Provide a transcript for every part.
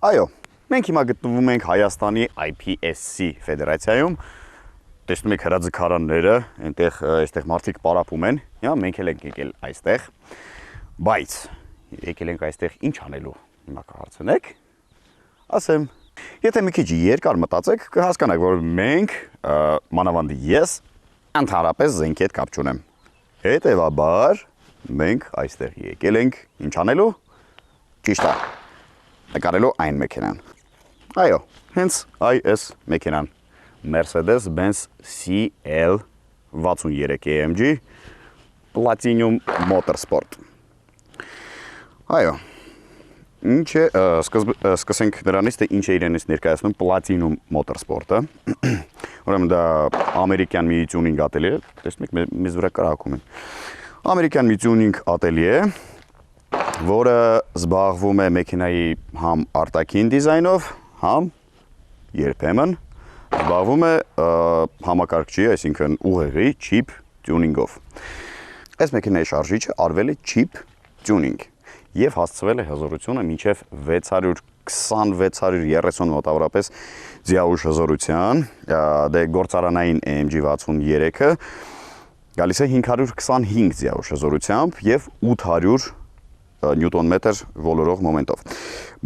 Այո, մենք հիմա գտնվում ենք Հայաստանի IPSC ֆեդերացիայում։ Տեսնում եք հրաձգարանները, այստեղ մարդիկ պարապում են, հիմա մենք էլ ենք եկել այստեղ, բայց եկել ենք այստեղ ինչ անելու, հիմա կհարցնեք, ասեմ, եթե մի քիչ երկար մտածեք, կհասկանաք, որ մենք, մանավանդ ես, ընդհանրապես զենքի հետ կապ չունեմ։ Հետևաբար, մենք այստեղ եկել ենք ինչ անելու, ճիշտ է, նկարելու այն մեքենան։ Այո, հենց այս մեքենան, Mercedes-Benz CL63 AMG Platinum Motorsport։ Այո, ինչ է, սկսենք նրանից, թե ինչ է իրենից ներկայացնում Platinum Motorsport-ը։ Ուրեմն դա ամերիկյան մի tuning ատելյե է, տեսնում եք, մեզ վրա կրակում են։ Ամերիկյան մի tuning ատելյե է, որը զբաղվում է մեքենայի համ արտաքին դիզայնով, համ երբեմն զբաղվում է համակարգչի, այսինքն ուղեղի chip tuning-ով։ Այս մեքենայի շարժիչը արվել է chip tuning եւ հասցվել է հզորությունը մինչեւ 620-630 մոտավորապես ձիաուժ հզորության, դե գործարանային AMG 63-ը գալիս է 525 ձիաուժ հզորությամբ եւ 800 նյուտոն մետր ոլորող մոմենտով։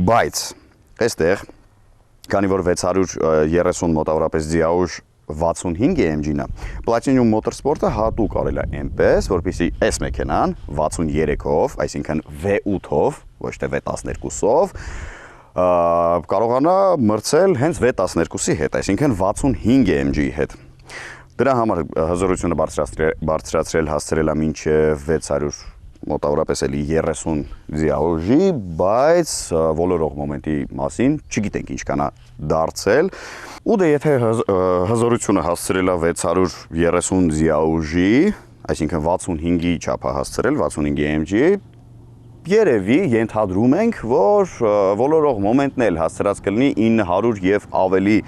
Բայց այստեղ, քանի որ 630 մոտավորապես ձիաուժ 65 AMG-ն է, Platinum Motorsport-ը հատուկ արել է այնպես, որպեսզի այս մեքենան 63-ով, այսինքն V8-ով, ոչ թե V12-ով, կարողանա մրցել հենց V12-ի հետ, այսինքն 65 AMG-ի հետ։ Դրա համար հզորությունը բարձրացրել հասցրել է մինչև 600 մոտավորապես էլի 30 ձիաուժի, բայց ոլորող մոմենտի մասին չգիտենք ինչքան է դարձել։ Ու դե եթե հզորությունը հասցրել է 630 ձիաուժի, այսինքն 65-ի չափ է հասցրել, 65 AMG, երևի ենթադրում ենք, որ ոլորող մոմենտն էլ հասցրած կլինի 900 եւ ավելի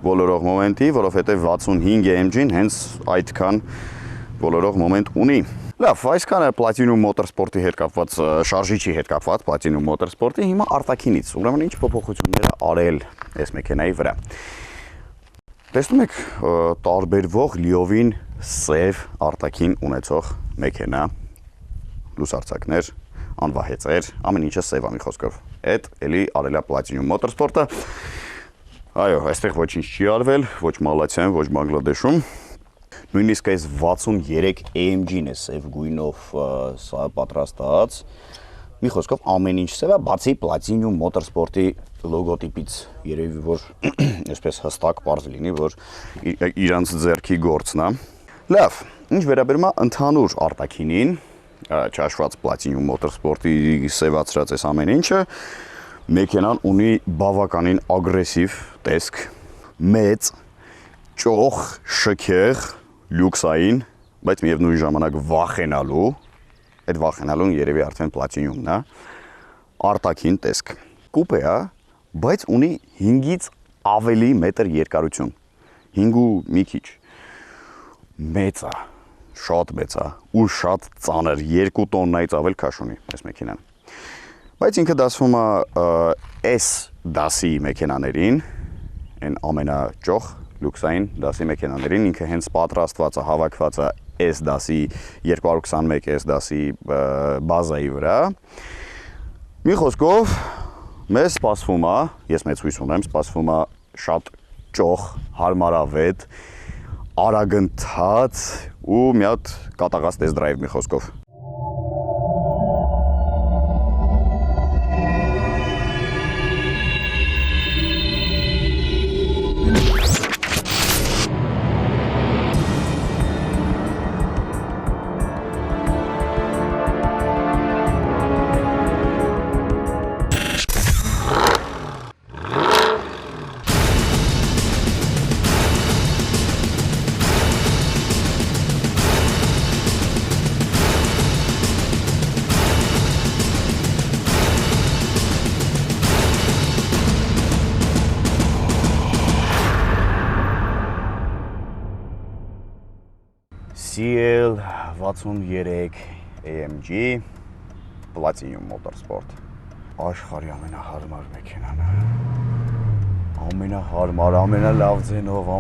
ոլորող մոմենտի, որովհետեւ 65 AMG-ն հենց այդքան ոլորող մոմենտ ունի։ Լավ, այսքանը Platinum Motorsport-ի հետ կապված, շարժիչի հետ կապված Platinum Motorsport-ի, հիմա արտաքինից, ուրեմն ինչ փոփոխություններ արել այս մեքենայի վրա։ Տեսնում եք, տարբերվող լիովին սև արտաքին ունեցող մեքենա, լուսարձակներ, անվահեցեր, ամեն ինչը սև է մի խոսքով։ Այդ էլի արել է Platinum Motorsport-ը։ Այո, այստեղ ոչինչ չի արվել, ոչ Մալացիայում, ոչ Բանգլադեշում։ Նույնիսկ այս 63 AMG-ն է սև գույնով սա պատրաստած։ Մի խոսքով ամեն ինչ սև է, բացի Platinum Motorsport-ի լոգոտիպից, երևի որ այսպես հստակ պարզ լինի, որ իրանց ձեռքի գործն է։ Լավ, ինչ վերաբերում է ընդհանուր արտաքինին, չհաշված Platinum Motorsport-ի սևացրած այս ամեն ինչը, մեքենան ունի բավականին ագրեսիվ տեսք, մեծ, ճոխ, շքեղ, լյուքսային, բայց միևնույն ժամանակ վախենալու, այդ վախենալուն երևի արդեն Platinum-ն է, արտաքին տեսք։ Կուպե է, բայց ունի 5-ից ավելի մետր երկարություն, 5 ու մի քիչ, մեծ է, շատ մեծ է, ու շատ ծանր, 2 տոննայից ավել քաշ ունի այս մեքենան։ Բայց ինքը դասվում է S դասի մեքենաներին, այն ամենաճոխ լյուքսային դասի մեքենաներին, ինքը հենց պատրաստված է, հավաքված է S դասի 221 S դասի բազայի վրա։ Մի խոսքով մեզ սպասվում է, ես մեծ հույս ունեմ, սպասվում է շատ ճոխ, հարմարավետ, արագընթաց ու մի հատ կատաղած test drive մի խոսքով։ CL63 AMG Platinum Motorsport աշխարհի ամենահարմար մեքենան է։ Ամենահարմար, ամենալավ ձենով,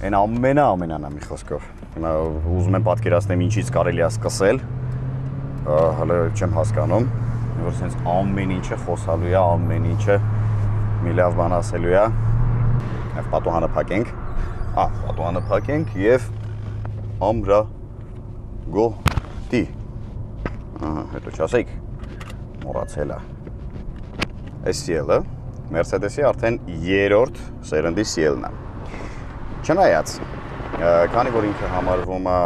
այն ամենան է մի խոսքով։ Հիմա ուզում եմ պատկերացնեմ ինչից կարելի է սկսել։ Հələ չեմ հասկանում, որ sense ամեն ինչը խոսալու է, ամեն ինչը մի լավ բան ասելու է։ Եվ պատուհանը փակենք։ Պատուհանը փակենք եւ ամրագոտի։ Հետո չասեք, մոռացել է։ Այս CL-ը Mercedes-ի արդեն 3-րդ սերնդի CL-ն է։ Չնայած, քանի որ ինքը համարվում է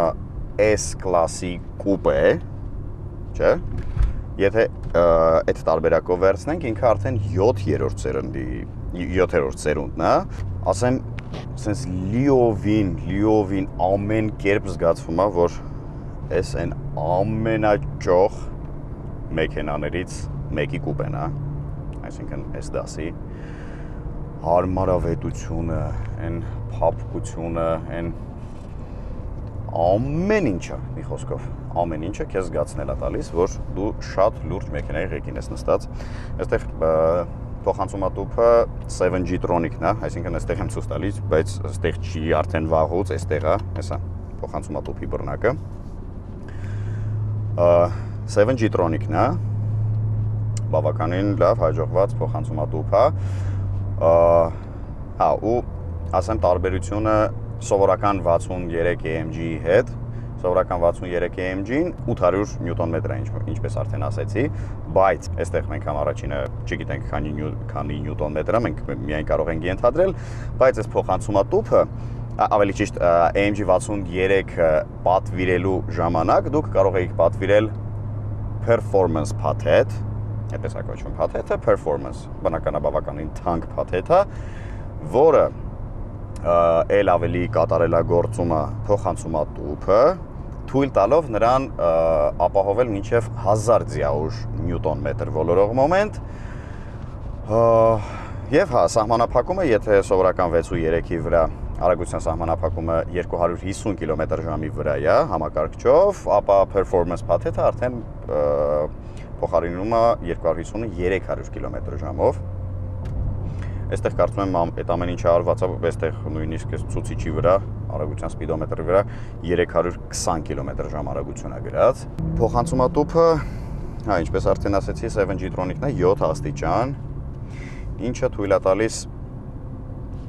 S-կլասի կուպե, չէ՞, եթե այդ տարբերակով վերցնենք, ինքը արդեն 7-րդ սերունդն է, ասեմ, sense լիովին ամեն կերպ զգացվում է, որ այս այն ամենաճոխ մեքենաներից մեկի կուպեն է, այսինքն այս դասի հարմարավետությունը, այն փափկությունը, այն ամեն ինչը, մի խոսքով, ամեն ինչը քեզ զգացնել է տալիս, որ դու շատ լուրջ մեքենայի ղեկին ես նստած։ Այստեղ փոխանցումատուփը 7G Tronic-ն է, այսինքն այստեղ եմ ցույց տալիս, բայց այստեղ չի արդեն վաղուց, այստեղ է, հեսա, փոխանցումատուփի բռնակը։ 7G Tronic-ն է, բավականին լավ հաջողված փոխանցումատուփ է։ Ու ասեմ տարբերությունը սովորական 63 AMG-ի հետ, սովորական 63 AMG-ին 800 նյուտոն-մետր է, ինչպես արդեն ասեցի, բայց այստեղ մենք համ առաջինը չգիտենք քանի նյուտոն-մետր է, մենք միայն կարող ենք ենթադրել, բայց այս փոխանցումատուփը, ավելի ճիշտ AMG 63-ը պատվիրելու ժամանակ դուք կարող եք պատվիրել performance փաթեթ, այդպես է կոչվում փաթեթը, performance, բնականաբավականին թանկ փաթեթ է, որը էլ ավելի կատարելագործում է փոխանցումատուփը, թույլ տալով նրան ապահովել մինչև 1000 ձիաուժ նյուտոն-մետր ոլորող մոմենտ, եւ սահմանափակումը, եթե սովորական 6.3-ի վրա արագության սահմանափակումը 250 կմ/ժ-ի վրա է համակարգչով, ապա performance փաթեթը արդեն փոխարինում է 250-300 կմ/ժ-ով։ Այստեղ կարծում եմ այդ ամեն ինչը արված է, այստեղ նույնիսկ ցուցիչի վրա, արագության սպիդոմետրի վրա 320 կմ/ժ արագություն է գրած։ Փոխանցումատուփը, ինչպես արդեն ասեցի, 7G Tronic-ն է 7 աստիճան, ինչը թույլ է տալիս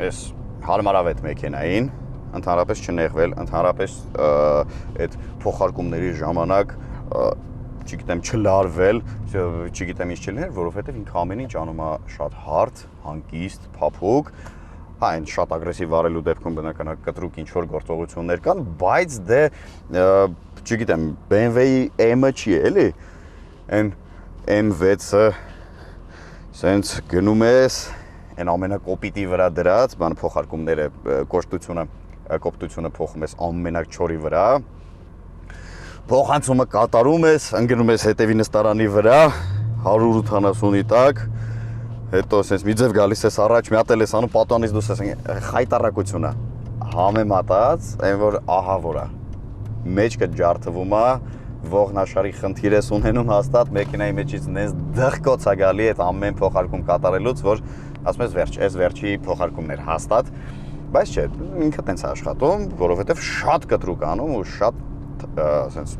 այս հարմարավետ մեքենային ընդհանրապես չնեղվել, ընդհանրապես այդ փոխարկումների ժամանակ չգիտեմ չլարվել, չգիտեմ ինչ չլիներ, որովհետև ինքը ամեն ինչ անում է շատ հարթ, հանգիստ, փափուկ, այն շատ ագրեսիվ վարելու դեպքում բնականաբար կտրուկ ինչ-որ գործողություններ կան, բայց դե չգիտեմ BMW-ի M-ը չի էլի, այն M6-ը սենց գնում ես, այն ամենակոպիտի վրա դրած, բան փոխարկումները, կոպտությունը փոխում ես ամենակ չորի վրա, փոխանցումը կատարում ես, ընկնում ես հետևի նստարանի վրա, 180-ի տակ, հետո ասես մի ձև գալիս ես առաջ, մի հատ էլ ես անում, պատուհանից դուրս ես խայտարակությունը համեմատած, այն որ ահա որ է, մեջքը ջարդվում է, ողնաշարի խնդիր ես ունենում հաստատ, մեքենայի մեջից նենց դղկոց է գալի այդ ամեն փոխարկում կատարելուց, որ ասում ես վերջ, այս վերջի փոխարկումներ հաստատ, բայց չէ, ինքը տենց է աշխատում, որովհետև շատ կտրուկ անում ու շատ սենց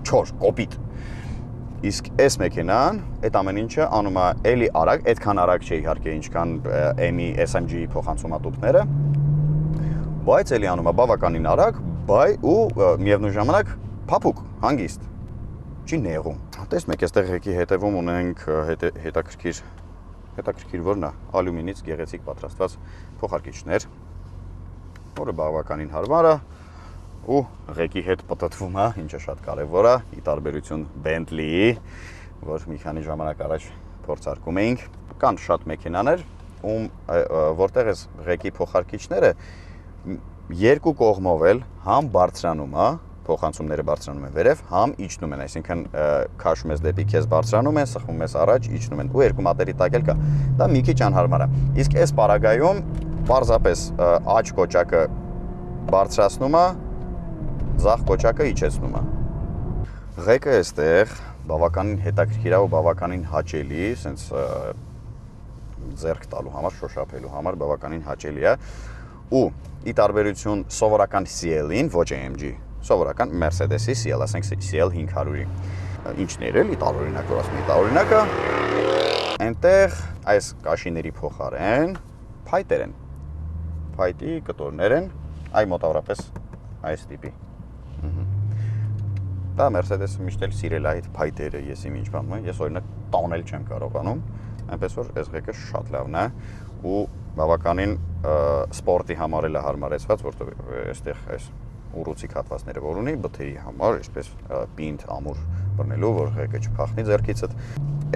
չոր, կոպիտ։ Իսկ այս մեքենան, այդ ամեն ինչը անում է էլի արագ, այդքան արագ չէ իհարկե ինչքան M-ի SMG-ի փոխանցումատուփները, բայց էլի անում է բավականին արագ, ու միևնույն ժամանակ փափուկ, հանգիստ, չի նեղում։ Տեսնեք, այստեղ եկի հետևում ունենք հետաքրքիր որն է, ալյումինից գեղեցիկ պատրաստված փոխարկիչներ, որը բավականին հարմար է ու ղեկի հետ պտտվում է, ինչը շատ կարևոր է, ի տարբերություն Bentley-ի, որ մի քանի ժամանակ առաջ փորձարկում էինք, կան շատ մեքենաներ, որտեղ այս ղեկի փոխարկիչները երկու կողմով էլ համ բարձրանում է, փոխանցումները բարձրանում են վերև, համ իջնում են, այսինքն քաշում ես դեպի քեզ բարձրանում են, սխվում ես առաջ, իջնում են, ու երկու մատերի տակ էլ կա։ Դա մի քիչ անհարմար է։ Իսկ այս պարագայում պարզապես աջ կոճակը բարձրացնում է, ձախ կոճակը իջեցնում է։ Ղեկը այստեղ բավականին հետաքրքիր է ու բավականին հաճելի, սենց ձեռք տալու համար, շոշափելու համար բավականին հաճելի է ու ի տարբերություն սովորական CL-ին, ոչ AMG, սովորական Mercedes-ի CL, ասենք CL 500-ի ինչն էր էլի տարօրինակ, որ ասում եմ տարօրինակը, այնտեղ այս կաշիների փոխարեն փայտեր են, փայտի կտորներ են, այ մոտավորապես այս տիպի։ Դա Mercedes-ը միշտ էլ սիրել է այդ փայտերը, ես իմ ինչ բանում եմ, ես օրինակ տանել չեմ կարողանում, այնպես որ այս ղեկը շատ լավն է ու բավականին սպորտի համար էլ է հարմարեցված, որտեղ այստեղ այս ուռուցիկ հատվածները որ ունի, բթերի համար, այսպես պինդ ամուր բռնելու, որ ղեկը չփախնի ձեռքիցդ։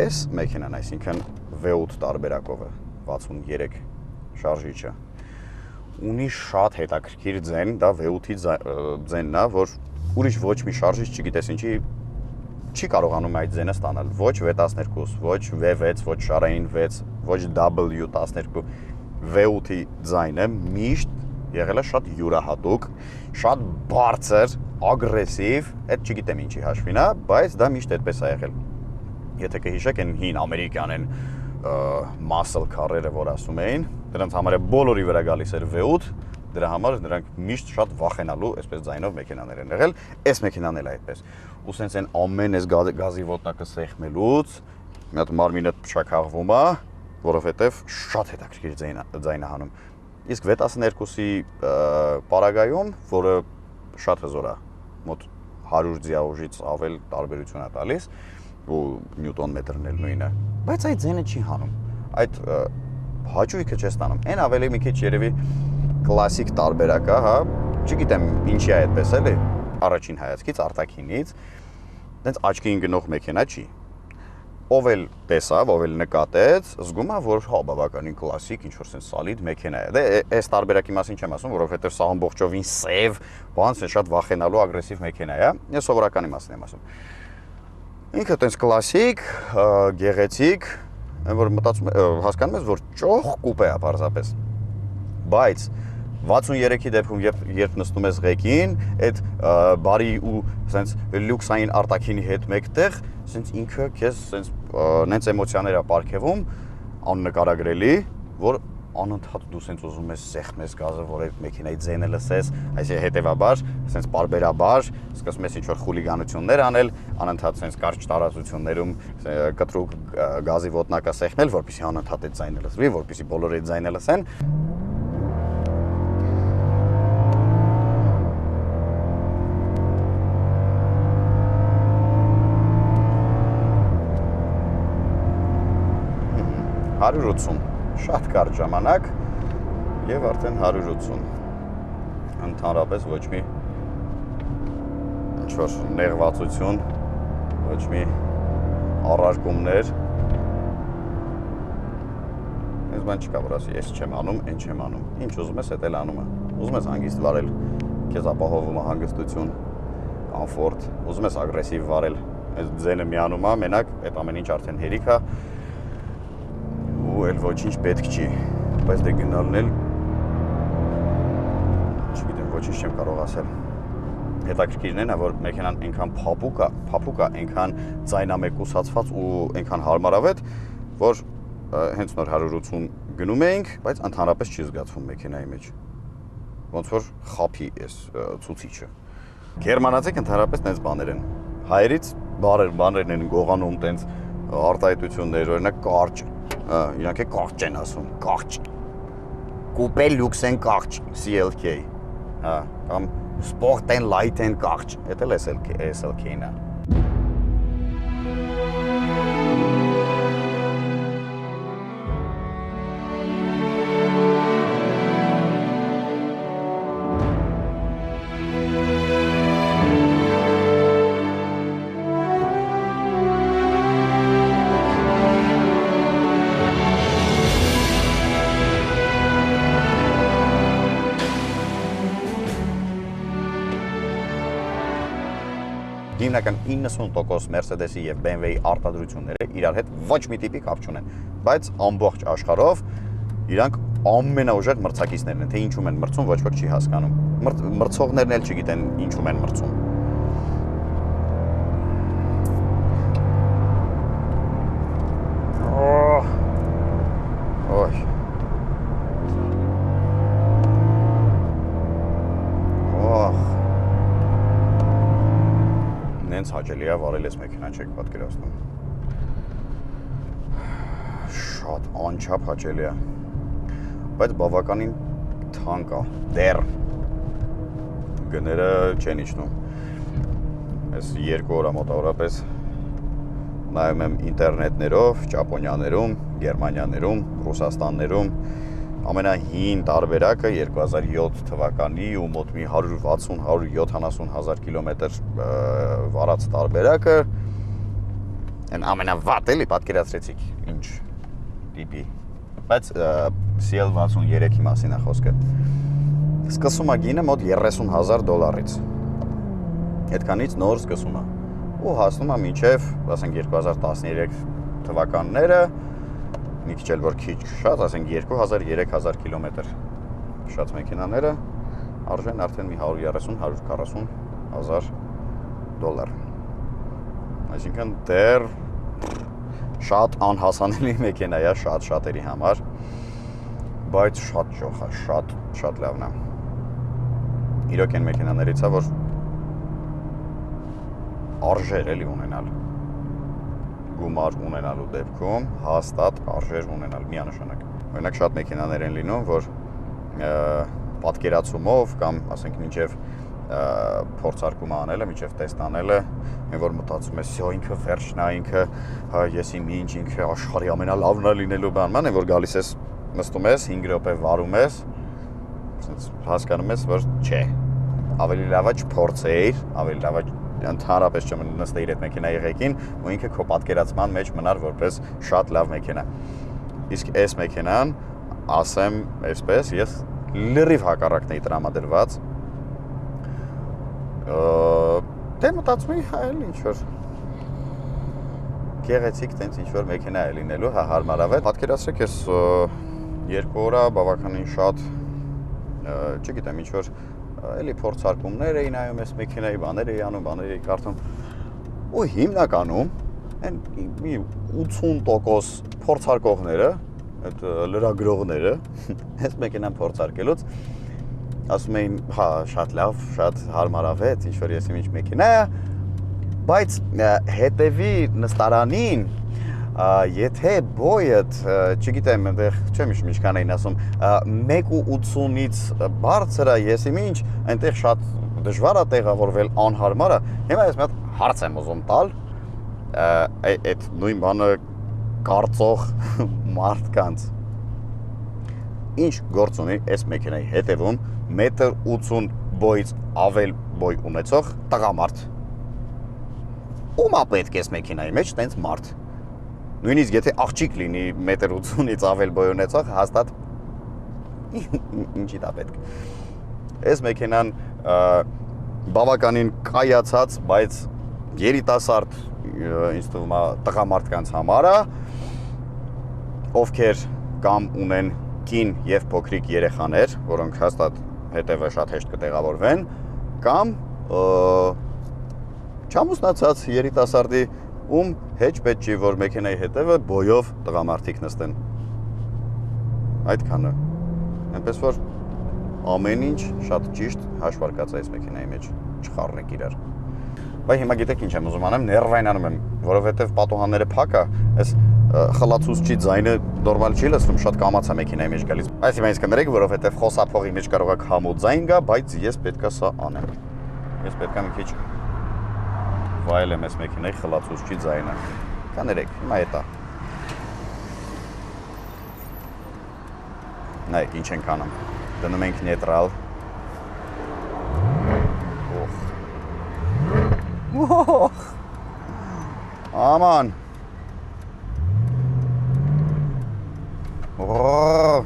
Այս մեքենան, այսինքն V8 տարբերակով է, 63 շարժիչը, ունի շատ հետաքրքիր ձեն, դա V8-ի ձենն է, որ ուրիշ ոչ մի շարժիչ չգիտես ինչի չի կարողանում այդ ձենը ստանալ, ոչ V12, ոչ V6, ոչ շարային 6, ոչ W12, V8-ի ձայնը միշտ եղել է շատ յուրահատուկ, շատ բարձր, ագրեսիվ, այդ չգիտեմ ինչի հաշվին է, բայց դա միշտ այդպես է եղել։ Եթե կհիշեք այն հին ամերիկյան են muscle car-երը, որ ասում էին, դրանց համար բոլորի վրա գալիս էր V8, դրա համար նրանք միշտ շատ վախենալու այսպես ձայնով մեքենաներ են եղել, այս մեքենան էլ է այդպես։ Ու սենց այն ամեն այս գազի ոտնակը սեղմելուց մի հատ մարմինը փշաքաղվում է, որովհետև շատ հետաքրքիր ձայն է հանում։ Իսկ V12-ի պարագայում, որը շատ հզոր է, մոտ 100 ձիաուժից ավել տարբերություն է տալիս, ու նյուտոն մետրն էլ նույնը, բայց այդ ձենը չի հանում, այդ հաճույքը չես ստանում, այն ավելի մի քիչ երևի կլասիկ տարբերակ է, հա, չգիտեմ ինչի է այդպես էլի, առաջին հայացքից, արտաքինից, դենց աչքին գնող մեքենա չի, ով էլ տեսավ, ով էլ նկատեց, զգում է, որ հա բավականին կլասիկ, ինչ-որ սենց սալիդ մեքենա է, դե այս տարբերակի մասին չեմ ասում, որովհետև սա ամբողջովին սև, բան, սենց շատ վախենալու ագրեսիվ մեքենա է, ես սովորականի մասին եմ ասում։ Ինքը տենց կլասիկ, գեղեցիկ, որ մտածում հասկանում ես, որ ճոխ կուպե է պարզապես, բայց 63-ի դեպքում, երբ նստում ես ղեկին, այդ բարի ու սենց լյուքսային արտաքինի հետ մեկտեղ, սենց ինքը քեզ սենց նենց էմոցիաներ է պարգևում, աննկարագրելի, որ անընդհատ դու սենց ուզում ես սեղմես գազը, որ այդ մեքենայի ձենը լսես, այսինքն հետևաբար, սենց պարբերաբար, սկսում ես ինչ-որ խուլիգանություններ անել, անընդհատ սենց կարճ տարածություններում կտրուկ գազի ոտնակա սեղմել, որպեսզի անընդհատ այդ ձայնը լսվի, որպեսզի բոլորը այդ ձայնը լսեն։ «180, շատ կարճ ժամանակ և արդեն 180, ընդհանրապես ոչ մի ինչ-որ նեղվածություն, ոչ մի առարկումներ, ես բան չկա, որ ասի, ես չեմ անում, են չեմ անում, ինչ ուզում ես, էդ էլ անում է, ուզում ես հանգիստ վարել, կեզ ապահովում է հանգստություն, կամֆորտ, ուզում ես ագրեսիվ վարել, այս ձենը միանում է, մենակ, այդ ամեն ինչ արդեն հերիք է, ու էլ ոչինչ պետք չի, բայց դե գնալն էլ, չգիտեմ, ոչինչ չեմ կարող ասել։ Հետաքրքիրն է, որ մեքենան այնքան փափուկ է, այնքան ձայնամեկուսացված ու այնքան հարմարավետ, որ հենց նոր 180 գնում էինք, բայց ընդհանրապես չի զգացվում մեքենայի մեջ։ Ոնց որ խափի էս ցուցիչը։ Գերմանացիք ընդհանրապես տենց բաներ են։ Հայերից բաներն են գողանում տենց արտահայտություններ, օրինակ կարճ, իրանք է կարճ են ասում, կարճ, կուպե լյուքս են կարճ, CLK, կամ sport են light են կարճ, էդ էլ SLK-ն է։ Հիմնական 90% Mercedes-ի և BMW-ի արտադրությունները իրար հետ ոչ մի տիպի կապ չունեն, բայց ամբողջ աշխարհով իրանք ամենաուժեղ մրցակիցներն են, թե ինչում են մրցում, ոչ ոք չի հասկանում։ Մրցողներն էլ չգիտեն ինչում են մրցում։ հաճելի է վարել այս մեքենան, չեք պատկերացնում։ Շատ անչափ հաճելի է։ Բայց բավականին թանկ է։ Դեռ գները չեն իջնում։ Ես 2 օր մոտավորապես նայում եմ ինտերնետներով, Ճապոնիաներում, Գերմանիաներում, Ռուսաստաններում ամենահին տարբերակը 2007 թվականի ու մոտ մի 160-170 հազար կիլոմետր վարած տարբերակը այն ամենավատ էլի պատկերացրեցիք ինչ տիպի, բայց CL63-ի մասին է խոսքը։ Սկսում է գինը մոտ $30,000-ից, այդքանից նոր սկսում է ու հասնում է մինչև, ասենք 2013 թվականները, մի քիչ էլ որ քիչ շատ, ասենք 2000-3000 կիլոմետր շատ մեքենաները արժեն արդեն մի $130,000-140,000, այսինքն դեռ շատ անհասանելի մեքենա է շատ-շատերի համար, բայց շատ ճոխ է, շատ լավն է։ Իրոք այն մեքենաներից է, որ արժեր էլի ունենալ, գումար ունենալու դեպքում հաստատ արժեր ունենալ միանշանակ։ Օրինակ շատ մեքենաներ են լինում, որ պատկերացումով կամ ասենք մինչև փորձարկումը անելը, մինչև տեստ անելը, այն որ մտածում ես, ինքը վերջն է, ինքը ես իմ ինչ, ինքը աշխարհի ամենալավն է լինելու բան, այն որ գալիս ես, նստում ես, 5 րոպե վարում ես, հասկանում ես, որ չէ, ավելի լավ է չփորձեիր, ավելի լավ է ընդհանրապես չնստեիր այդ մեքենայի ղեկին ու ինքը քո պատկերացման մեջ մնար որպես շատ լավ մեքենա։ Իսկ այս մեքենան, ասեմ այսպես, ես լրիվ հակառակն էի տրամադրված։ Դե մտածում էի, այլ ինչ-որ գեղեցիկ տենց ինչ-որ մեքենա է լինելու, հարմարավետ։ Պատկերացրեք, ես 2 օր բավականին շատ, չգիտեմ, ինչ-որ էլի փորձարկումներ էի նայում այս մեքենայի, բաներ էի անում, բաներ էի կարդում ու հիմնականում այն մի 80% փորձարկողները, այդ լրագրողները այս մեքենան փորձարկելուց ասում էին, հա, շատ լավ, շատ հարմարավետ, ինչ-որ ես իմ ինչ մեքենա է, բայց հետևի նստարանին եթե բոյդ, չգիտեմ, այնտեղ չեմ հիշում ինչքան էին ասում, 1.80-ից բարձր է, ես իմ ինչ, այնտեղ շատ դժվար է տեղավորվել, անհարմար է։ Հիմա ես մի հատ հարց եմ ուզում տալ, այդ նույն բանը կարծող մարդկանց։ Ինչ գործ ունի այս մեքենայի հետևում 1.80 բոյից ավել բոյ ունեցող տղամարդ։ Ում է պետք այս մեքենայի մեջ տենց մարդ։ Նույնիսկ եթե աղջիկ լինի 1.80-ից ավել բոյ ունեցող, հաստատ ինչի դա պետք։ Այս մեքենան բավականին կայացած, բայց երիտասարդ ինձ թվում է տղամարդկանց համար է, ովքեր կամ ունեն կին եւ փոքրիկ երեխաներ, որոնք հաստատ հետևը շատ հեշտ կտեղավորվեն, կամ չամուսնացած երիտասարդի ում հեչ պետք չի, որ մեքենայի հետևը բոյով տղամարդիկ նստեն։ Այդքանը։ Այնպես որ ամեն ինչ շատ ճիշտ հաշվարկած է այս մեքենայի մեջ, չխառնեք իրար։ Բայց հիմա գիտեք ինչ եմ ուզում անեմ, ներվայնանում եմ, որովհետև պատուհանները փակ է, այս խլացուցչի ձայնը նորմալ չի լսվում, շատ կամաց է մեքենայի մեջ գալիս։ Այս հիմա ինձ կներեք, որովհետև խոսափողի մեջ կարող է քամու ձայն գա, բայց ես պետքա սա անեմ։ Ես պետքա մի քիչ վայել եմ այս մեքենայի խլացուցչի ձայնը։ Կներեք, հիմա էտա։ Նայեք, ինչ ենք անում։ Դնում ենք նեյտրալ։ Օխ։ Աման։ Օ։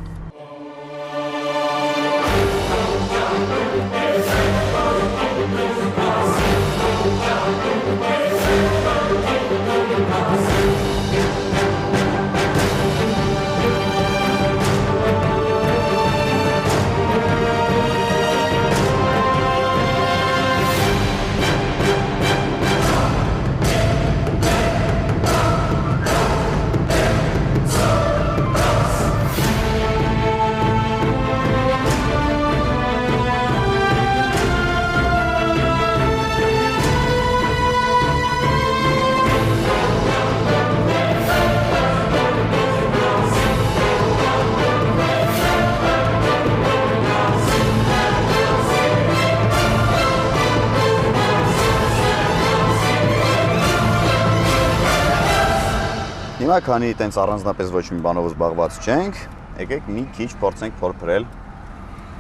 Հիմա քանի տենց առանձնապես ոչ մի բանով զբաղված չենք, եկեք մի քիչ փորձենք փորփրել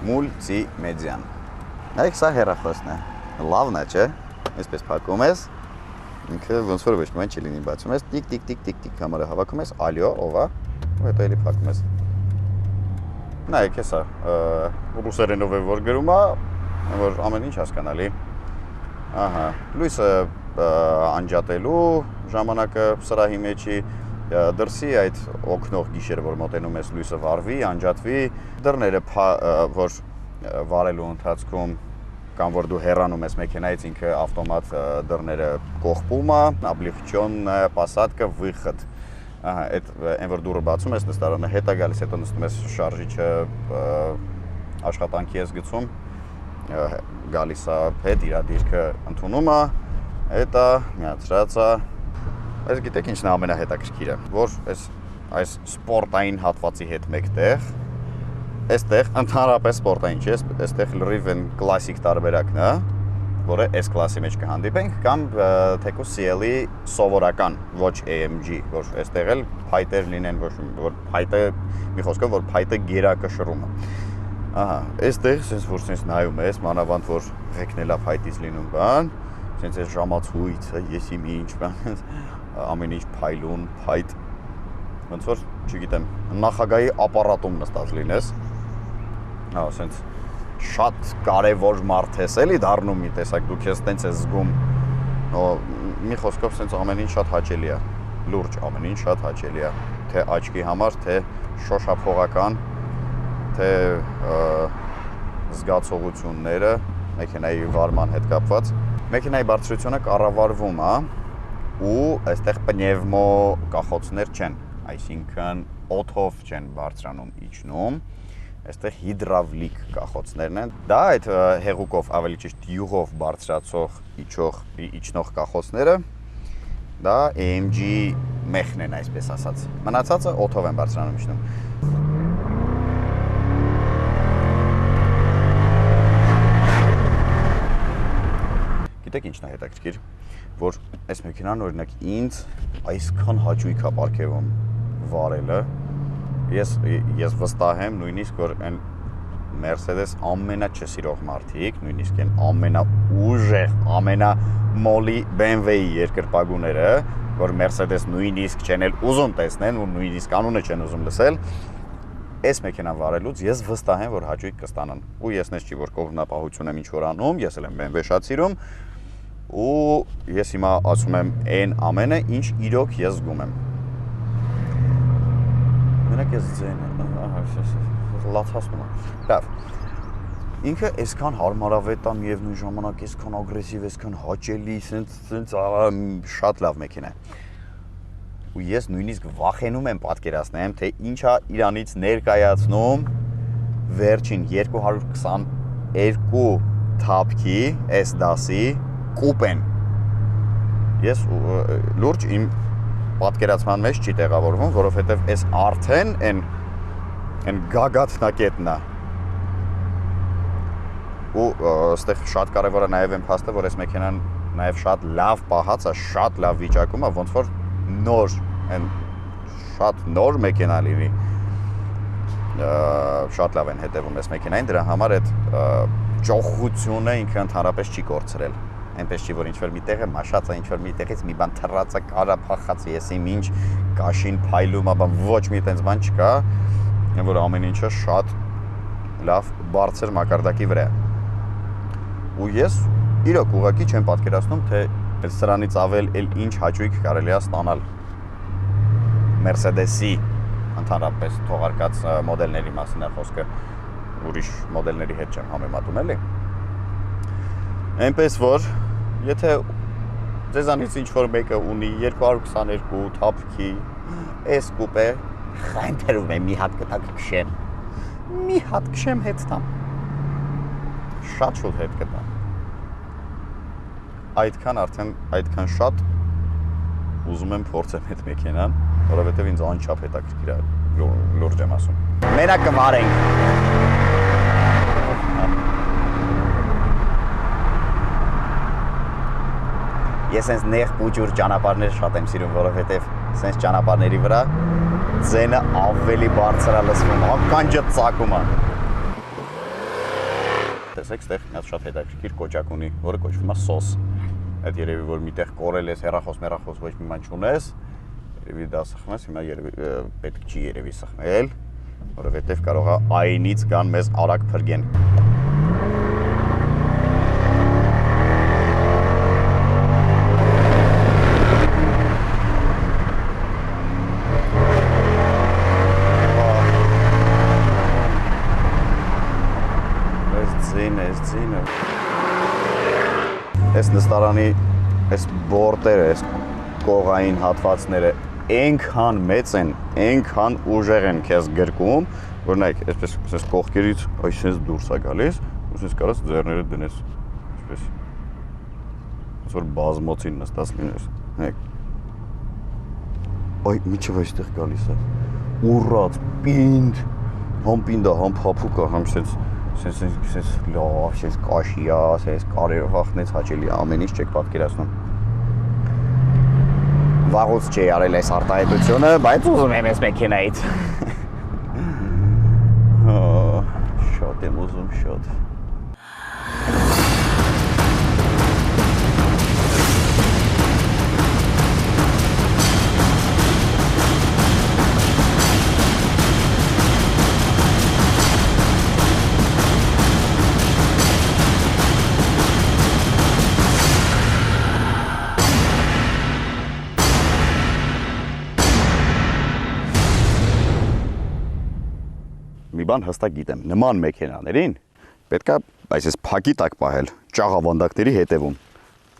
մուլտիմեդիան։ Նայեք, սա հեռախոսն է։ Լավն է, չէ՞։ Այսպես փակում ես։ Ինքը ոնց որ ոչ մի բան չի լինի, բացում ես, տիկ կամերը հավաքում ես, ալյո, ով է, ու հետո էլի փակում ես։ Նայեք, հեսա, ռուսերենով է որ գրում է, որ ամեն ինչ հասկանալի։ Ահա, լույսը անջատելու ժամանակը սրահի մեջի դրսի այդ օգնող գիշերը, որ մոտենում ես լույսը վառվի, անջատվի, դռները որ վարելու ընթացքում կամ որ դու հեռանում ես մեքենայից, ինքը ավտոմատ դռները կողպում է, облегчённая посадка, выход։ Ահա, այն որ դուռը բացում ես, նստարանը հետ է գալիս, հետո նստում ես շարժիչը աշխատանքի ես գցում, գալիս է հետ, իր դիրքը ընդունում է, հետո միացրած է։ Այս գիտեք ինչն է ամենահետաքրքիրը, որ այս սպորտային հատվածի հետ մեկտեղ, այստեղ ընդհանրապես սպորտային չէ, այստեղ լրիվ են կլասիկ տարբերակն է, որը S-կլասի մեջ կհանդիպենք, կամ թեկուզ CL-ի սովորական, ոչ AMG, որ այստեղ էլ փայտեր լինեն, որ փայտը, մի խոսքով, որ փայտը գերակշռումը։ Ահա, այստեղ sense որ sense նայում ես, մանավանդ որ ղեկնելա փայտից լինում բան, sense այս ժամացույցը, ես իմ ինչ բան, ամեն ինչ փայլուն, փայտ, ոնց որ, չգիտեմ, նախագահի ապարատում նստած լինես, հա, sense շատ կարևոր մարդ ես էլի դառնում մի տեսակ, դու քեզ տենց ես զգում, մի խոսքով sense ամեն ինչ շատ հաճելի է, լուրջ ամեն ինչ շատ հաճելի է, թե աչքի համար, թե շոշափողական, թե զգացողությունները մեքենայի վարման հետ կապված։ Մեքենայի բարձրությունը կառավարվում է ու այստեղ պնևմո կախոցներ չեն, այսինքն օդով չեն բարձրանում իջնում, այստեղ հիդրավլիկ կախոցներն են։ Դա այդ հեղուկով, ավելի ճիշտ յուղով բարձրացող իջնող կախոցները, դա AMG մեխն են, այսպես ասած։ Մնացածը օդով են բարձրանում իջնում։ Գիտեք ինչն է հետաքրքիր, որ այս մեքենան օրինակ ինձ այսքան հաճույք է պարգևում վարելը, ես վստահ եմ նույնիսկ որ այն Mercedes ամենաչսիրող մարդիկ, նույնիսկ այն ամենաուժեղ, ամենամոլի BMW-ի երկրպագուները, որ Mercedes նույնիսկ չեն էլ ուզում տեսնեն, ու նույնիսկ անունը չեն ուզում լսել, այս մեքենան վարելուց ես վստահ եմ, որ հաճույք կստանան։ Ու ես նես չի, որ կողմնապահություն եմ ինչ-որ անում, ես էլ եմ BMW շատ սիրում, ու ես հիմա ասում եմ այն ամենը, ինչ իրոք ես զգում եմ։ Մենակ ես ձեն լացասնում եմ։ Լավ, ինքը այսքան հարմարավետ է, միևնույն ժամանակ այսքան ագրեսիվ, այսքան հաճելի, սենց շատ լավ մեքենա է։ Ու ես նույնիսկ վախենում եմ պատկերացնեմ, թե ինչա իրանից ներկայացնում վերջին 222 թափքի S10-ի կուպեն։ Ես լուրջ իմ պատկերացման մեջ չի տեղավորվում, որովհետև այս արդեն այն գագաթնակետն է։ Ու այստեղ շատ կարևոր է նաև այն փաստը, որ այս մեքենան նաև շատ լավ պահած է, շատ լավ վիճակում է, ոնց որ նոր, շատ նոր մեքենա լինի, շատ լավ են հետևում այս մեքենային, դրա համար այդ ճոխությունը ինքը ընդհանրապես չի կորցրել, այնպես չի, որ ինչ-որ մի տեղ է մաշած է, ինչ-որ մի տեղից մի բան թռած է, կարափախած է, ես իմ ինչ կաշին փայլում է, բան ոչ մի տենց բան չկա, որ ամեն ինչը շատ լավ բարձր մակարդակի վրա է։ Ու ես իրոք ուղղակի չեմ պատկերացնում, թե սրանից ավել էլ ինչ հաճույք կարելի է ստանալ Mercedes-ի ընդհանրապես թողարկած մոդելների մասին է խոսքը, ուրիշ մոդելների հետ չեմ համեմատում էլի։ Այնպես որ, եթե ձեզանից ինչ-որ մեկը ունի 222 թափքի S կուպե, խնդրում եմ մի հատ կտակ քշեմ, մի հատ քշեմ հետ տամ, շատ շուտ հետ կտամ, այդքան շատ ուզում եմ փորձեմ այդ մեքենան, որովհետև ինձ անչափ հետաքրքիր է, լուրջ եմ ասում։ Մենակ կվարենք։ Ես այս նեղ փուջուր ճանապարհներ շատ եմ սիրում, որովհետև sense ճանապարհների վրա ձենը ավելի բարձր է լսվում, ականջը ծակում է։ Տեսեք, այդտեղ մի հատ շատ հետաքրքիր կոճակ ունի, որը կոչվում է սոս։ Այդ երևի որ միտեղ կորել ես, հեռախոս ոչ մի բան չունես, երևի դա սխմես, հիմա երևի պետք չի երևի սխմել, որովհետև կարող է այնից կան մեզ արագ փրկեն։ Ձինը։ Այս նստարանի այս բորտերը, այս կողային հատվածները այնքան մեծ են, այնքան ուժեղ են քեզ գրկում, որ նայեք, այսպես կողքերից այսպես դուրս է գալիս, ուսից կարաս ձեռները դնես, այսպես։ Ոնց որ բազմոցին նստած լինես։ Նայեք։ Այ միջև այստեղ գալիս է։ Ուռած, պինդ, համ պինդ է, համ փափուկ է, համ sense լավ, sense կաշիա, sense կարերը վախնեց հաճելի ամեն ինչ չեք պատկերացնում։ Վաղուց չի արել այս արտահայտությունը, բայց ուզում եմ այս մեքենայից։ Շատ եմ ուզում, շատ։ Մի բան հստակ գիտեմ, նման մեքենաներին պետք է այսպես փակի տակ պահել, ճաղավանդակների հետևում,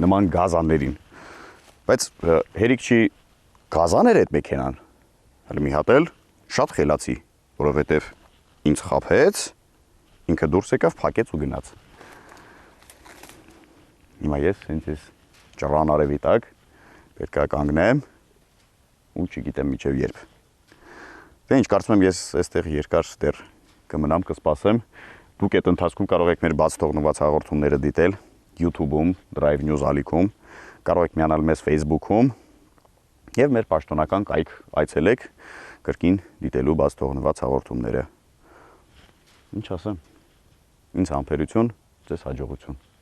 նման գազաններին։ Բայց հերիք չի գազաներ այդ մեքենան։ Հələ մի հատ էլ շատ խելացի, որովհետև ինձ խաբեց, ինքը դուրս եկավ, փակեց ու գնաց։ Հիմա ես հենց ճռան արևի տակ պետք է կանգնեմ ու չգիտեմ միջև երբ։ Դե ինչ կարծում եմ ես այստեղ երկար դեռ կմնամ, կսպասեմ։ Դուք այդ ընթացքում կարող եք մեր բաց թողնված հաղորդումները դիտել YouTube-ում, Drive News ալիքում, կարող եք միանալ մեզ Facebook-ում եւ մեր պաշտոնական կայք այցելեք կրկին դիտելու բաց թողնված հաղորդումները։ Ինչ ասեմ։ Ինձ համբերություն, ձեզ հաջողություն։